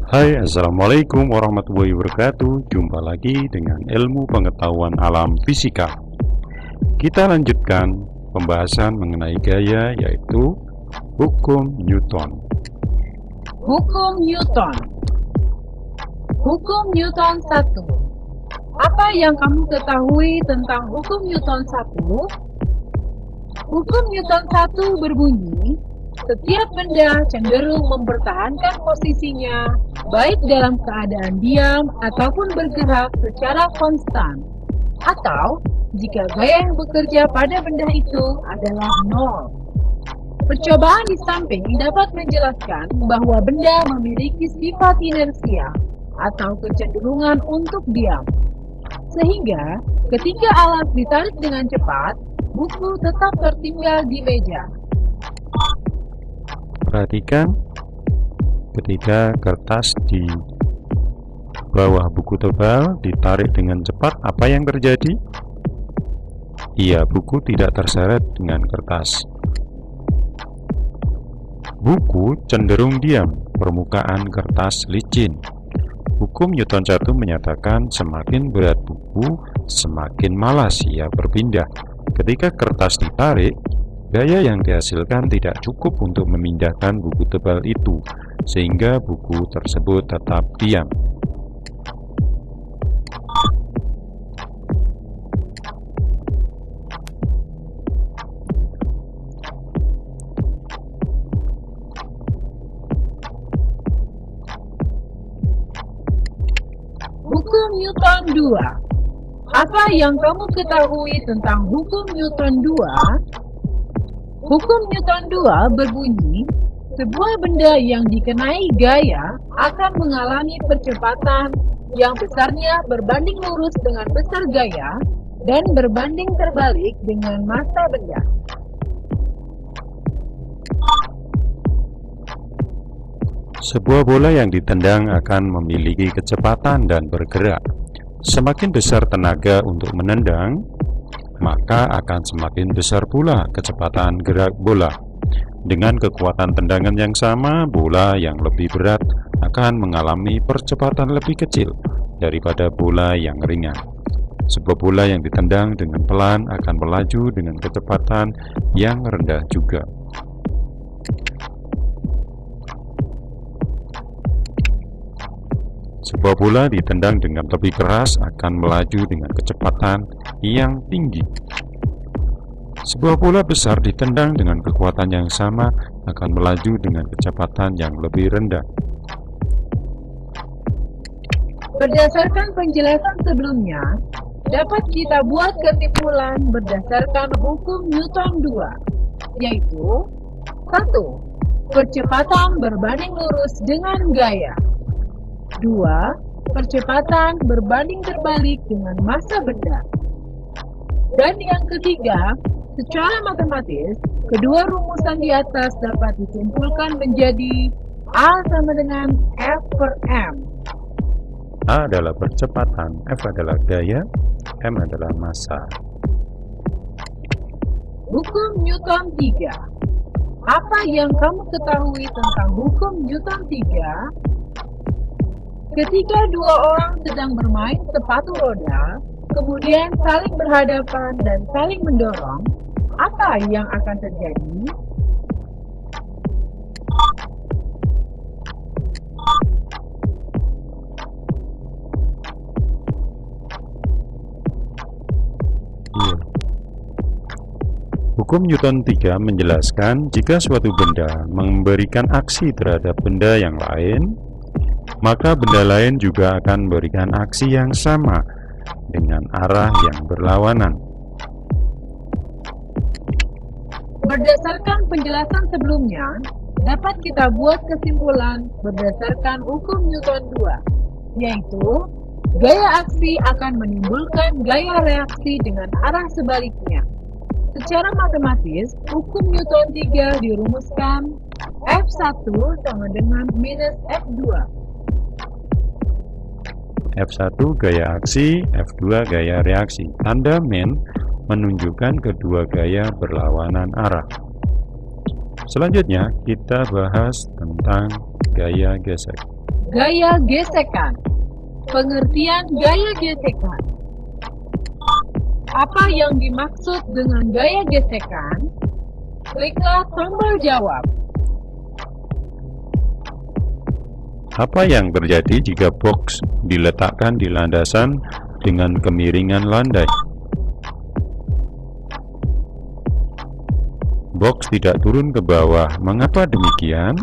Hai, Assalamualaikum warahmatullahi wabarakatuh. Jumpa lagi dengan ilmu pengetahuan alam fisika. Kita lanjutkan pembahasan mengenai gaya, yaitu hukum Newton. Hukum Newton. Hukum Newton 1. Apa yang kamu ketahui tentang hukum Newton 1? Hukum Newton 1 berbunyi, setiap benda cenderung mempertahankan posisinya baik dalam keadaan diam ataupun bergerak secara konstan, atau jika gaya yang bekerja pada benda itu adalah nol. Percobaan di samping dapat menjelaskan bahwa benda memiliki sifat inersia atau kecenderungan untuk diam, sehingga ketika alat ditarik dengan cepat, buku tetap tertinggal di meja. Perhatikan, ketika kertas di bawah buku tebal ditarik dengan cepat, apa yang terjadi? Iya, buku tidak terseret dengan kertas. Buku cenderung diam, permukaan kertas licin. Hukum Newton 1 menyatakan semakin berat buku, semakin malas ia berpindah. Ketika kertas ditarik, gaya yang dihasilkan tidak cukup untuk memindahkan buku tebal itu, sehingga buku tersebut tetap diam. Hukum Newton 2. Apa yang kamu ketahui tentang hukum Newton 2? Hukum Newton 2 berbunyi, sebuah benda yang dikenai gaya akan mengalami percepatan yang besarnya berbanding lurus dengan besar gaya dan berbanding terbalik dengan massa benda. Sebuah bola yang ditendang akan memiliki kecepatan dan bergerak. Semakin besar tenaga untuk menendang, maka akan semakin besar pula kecepatan gerak bola. Dengan kekuatan tendangan yang sama, bola yang lebih berat akan mengalami percepatan lebih kecil daripada bola yang ringan. Sebuah bola yang ditendang dengan pelan akan melaju dengan kecepatan yang rendah juga. Sebuah bola ditendang dengan lebih keras akan melaju dengan kecepatan yang tinggi. Sebuah bola besar ditendang dengan kekuatan yang sama akan melaju dengan kecepatan yang lebih rendah. Berdasarkan penjelasan sebelumnya, dapat kita buat kesimpulan berdasarkan hukum Newton 2, yaitu 1. Percepatan berbanding lurus dengan gaya. 2. Percepatan berbanding terbalik dengan massa benda. Dan yang ketiga, secara matematis, kedua rumusan di atas dapat disimpulkan menjadi A sama dengan F per M. A adalah percepatan, F adalah gaya, M adalah massa. Hukum Newton 3. Apa yang kamu ketahui tentang hukum Newton 3? Ketika dua orang sedang bermain sepatu roda, kemudian saling berhadapan dan saling mendorong, apa yang akan terjadi? Iya. Hukum Newton 3 menjelaskan jika suatu benda memberikan aksi terhadap benda yang lain, maka benda lain juga akan memberikan aksi yang sama dengan arah yang berlawanan. Berdasarkan penjelasan sebelumnya, dapat kita buat kesimpulan berdasarkan hukum Newton 2, yaitu gaya aksi akan menimbulkan gaya reaksi dengan arah sebaliknya. Secara matematis, hukum Newton 3 dirumuskan F1 sama dengan minus F2. F1 gaya aksi, F2 gaya reaksi. Tanda min menunjukkan kedua gaya berlawanan arah. Selanjutnya kita bahas tentang gaya gesek. Gaya gesekan. Pengertian gaya gesekan. Apa yang dimaksud dengan gaya gesekan? Kliklah tombol jawab. Apa yang terjadi jika box diletakkan di landasan dengan kemiringan landai? Box tidak turun ke bawah. Mengapa demikian?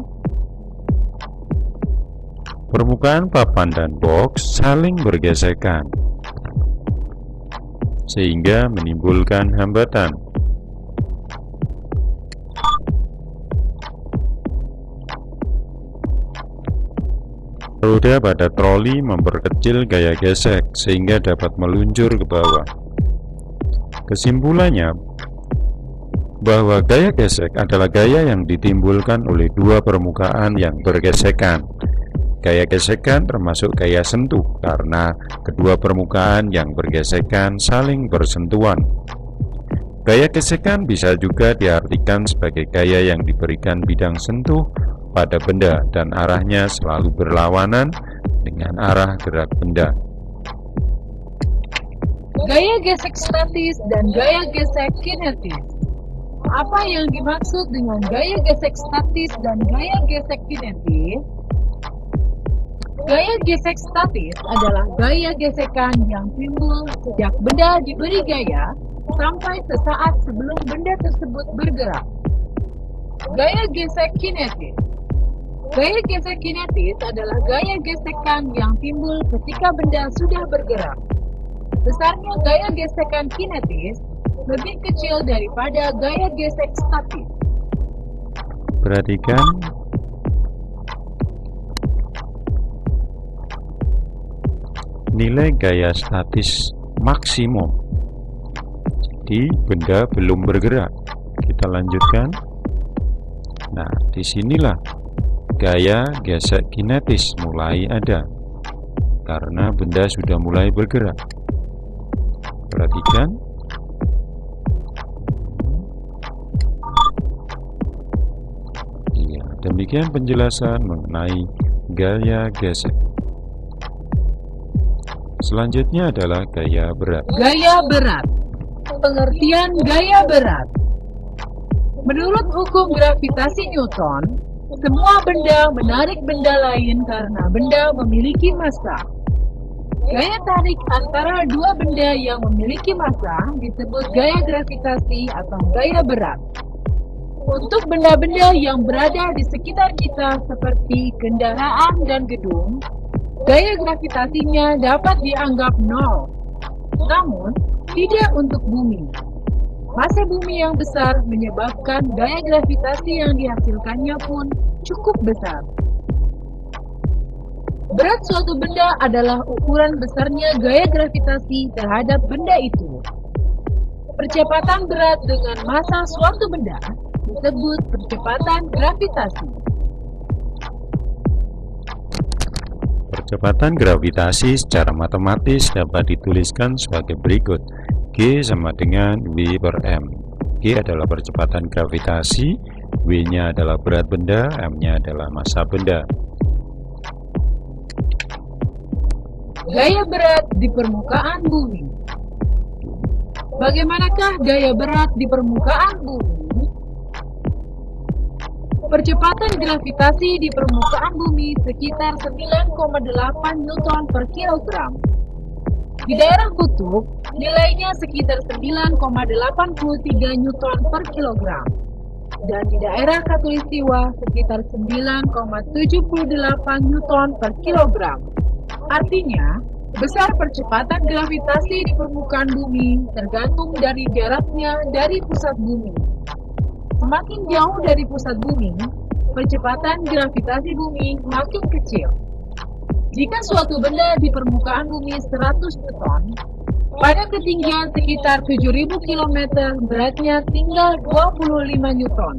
Permukaan papan dan box saling bergesekan, sehingga menimbulkan hambatan. Roda pada troli memperkecil gaya gesek sehingga dapat meluncur ke bawah. Kesimpulannya, bahwa gaya gesek adalah gaya yang ditimbulkan oleh dua permukaan yang bergesekan. Gaya gesekan termasuk gaya sentuh karena kedua permukaan yang bergesekan saling bersentuhan. Gaya gesekan bisa juga diartikan sebagai gaya yang diberikan bidang sentuh pada benda dan arahnya selalu berlawanan dengan arah gerak benda. Gaya gesek statis dan gaya gesek kinetis. Apa yang dimaksud dengan gaya gesek statis dan gaya gesek kinetis? Gaya gesek statis adalah gaya gesekan yang timbul sejak benda diberi gaya sampai sesaat sebelum benda tersebut bergerak. Gaya gesek kinetis. Gaya gesek kinetis adalah gaya gesekan yang timbul ketika benda sudah bergerak. Besarnya gaya gesekan kinetis lebih kecil daripada gaya gesek statis. Perhatikan nilai gaya statis maksimum. Jadi benda belum bergerak. Kita lanjutkan. Nah, disinilah gaya gesek kinetis mulai ada karena benda sudah mulai bergerak. Perhatikan. Ya, demikian penjelasan mengenai gaya gesek. Selanjutnya adalah gaya berat. Gaya berat. Pengertian gaya berat. Menurut hukum gravitasi Newton, semua benda menarik benda lain karena benda memiliki massa. Gaya tarik antara dua benda yang memiliki massa disebut gaya gravitasi atau gaya berat. Untuk benda-benda yang berada di sekitar kita seperti kendaraan dan gedung, gaya gravitasinya dapat dianggap nol. Namun, tidak untuk bumi. Massa bumi yang besar menyebabkan gaya gravitasi yang dihasilkannya pun cukup besar. Berat suatu benda adalah ukuran besarnya gaya gravitasi terhadap benda itu. Percepatan berat dengan massa suatu benda disebut percepatan gravitasi. Percepatan gravitasi secara matematis dapat dituliskan sebagai berikut. G sama dengan V per M. G adalah percepatan gravitasi, W-nya adalah berat benda, M-nya adalah massa benda. Gaya berat di permukaan bumi. Bagaimanakah gaya berat di permukaan bumi? Percepatan gravitasi di permukaan bumi sekitar 9,8 Newton per kilogram. Di daerah kutub, nilainya sekitar 9,83 Newton per kilogram. Dan di daerah khatulistiwa sekitar 9,78 Newton per kilogram. Artinya, besar percepatan gravitasi di permukaan bumi tergantung dari jaraknya dari pusat bumi. Semakin jauh dari pusat bumi, percepatan gravitasi bumi makin kecil. Jika suatu benda di permukaan bumi 100 Newton, pada ketinggian sekitar 7.000 km beratnya tinggal 25 Newton.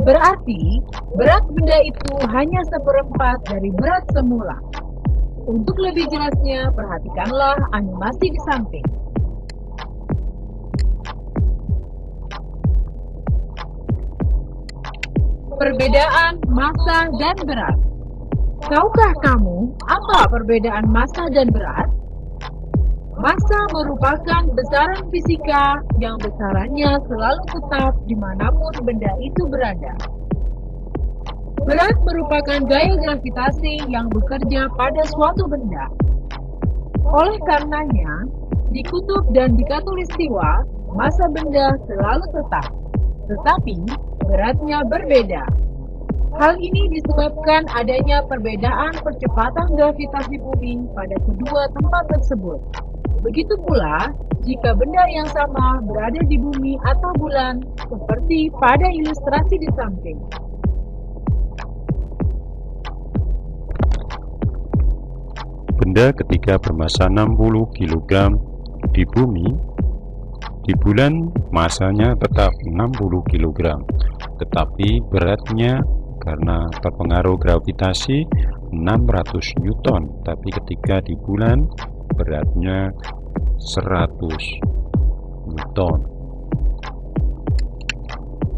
Berarti, berat benda itu hanya seperempat dari berat semula. Untuk lebih jelasnya, perhatikanlah animasi di samping. Perbedaan massa dan berat. Tahukah kamu apa perbedaan massa dan berat? Massa merupakan besaran fisika yang besarannya selalu tetap dimanapun benda itu berada. Berat merupakan gaya gravitasi yang bekerja pada suatu benda. Oleh karenanya, di kutub dan di khatulistiwa, massa benda selalu tetap, tetapi beratnya berbeda. Hal ini disebabkan adanya perbedaan percepatan gravitasi bumi pada kedua tempat tersebut. Begitu pula, jika benda yang sama berada di bumi atau bulan, seperti pada ilustrasi di samping. Benda ketika bermassa 60 kg di bumi, di bulan masanya tetap 60 kg, tetapi beratnya karena terpengaruh gravitasi 600 Newton, tapi ketika di bulan beratnya 100 Newton.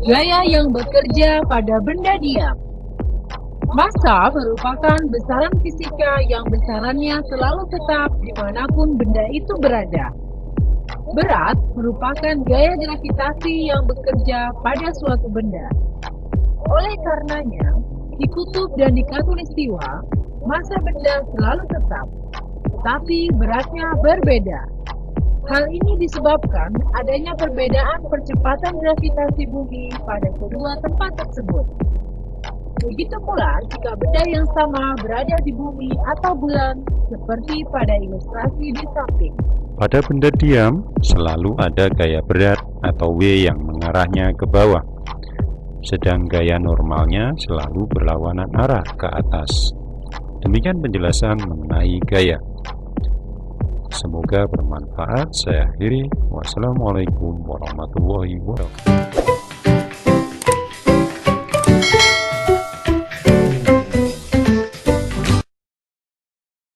Gaya yang bekerja pada benda diam. Massa merupakan besaran fisika yang besarannya selalu tetap dimanapun benda itu berada. Berat merupakan gaya gravitasi yang bekerja pada suatu benda. Oleh karenanya, di kutub dan di khatulistiwa, massa benda selalu tetap, tetapi beratnya berbeda. Hal ini disebabkan adanya perbedaan percepatan gravitasi bumi pada kedua tempat tersebut. Begitu pula jika benda yang sama berada di bumi atau bulan, seperti pada ilustrasi di samping. Pada benda diam, selalu ada gaya berat atau W yang mengarahnya ke bawah, sedang gaya normalnya selalu berlawanan arah ke atas. Demikian penjelasan mengenai gaya. Semoga bermanfaat. Saya akhiri. Wassalamualaikum warahmatullahi wabarakatuh.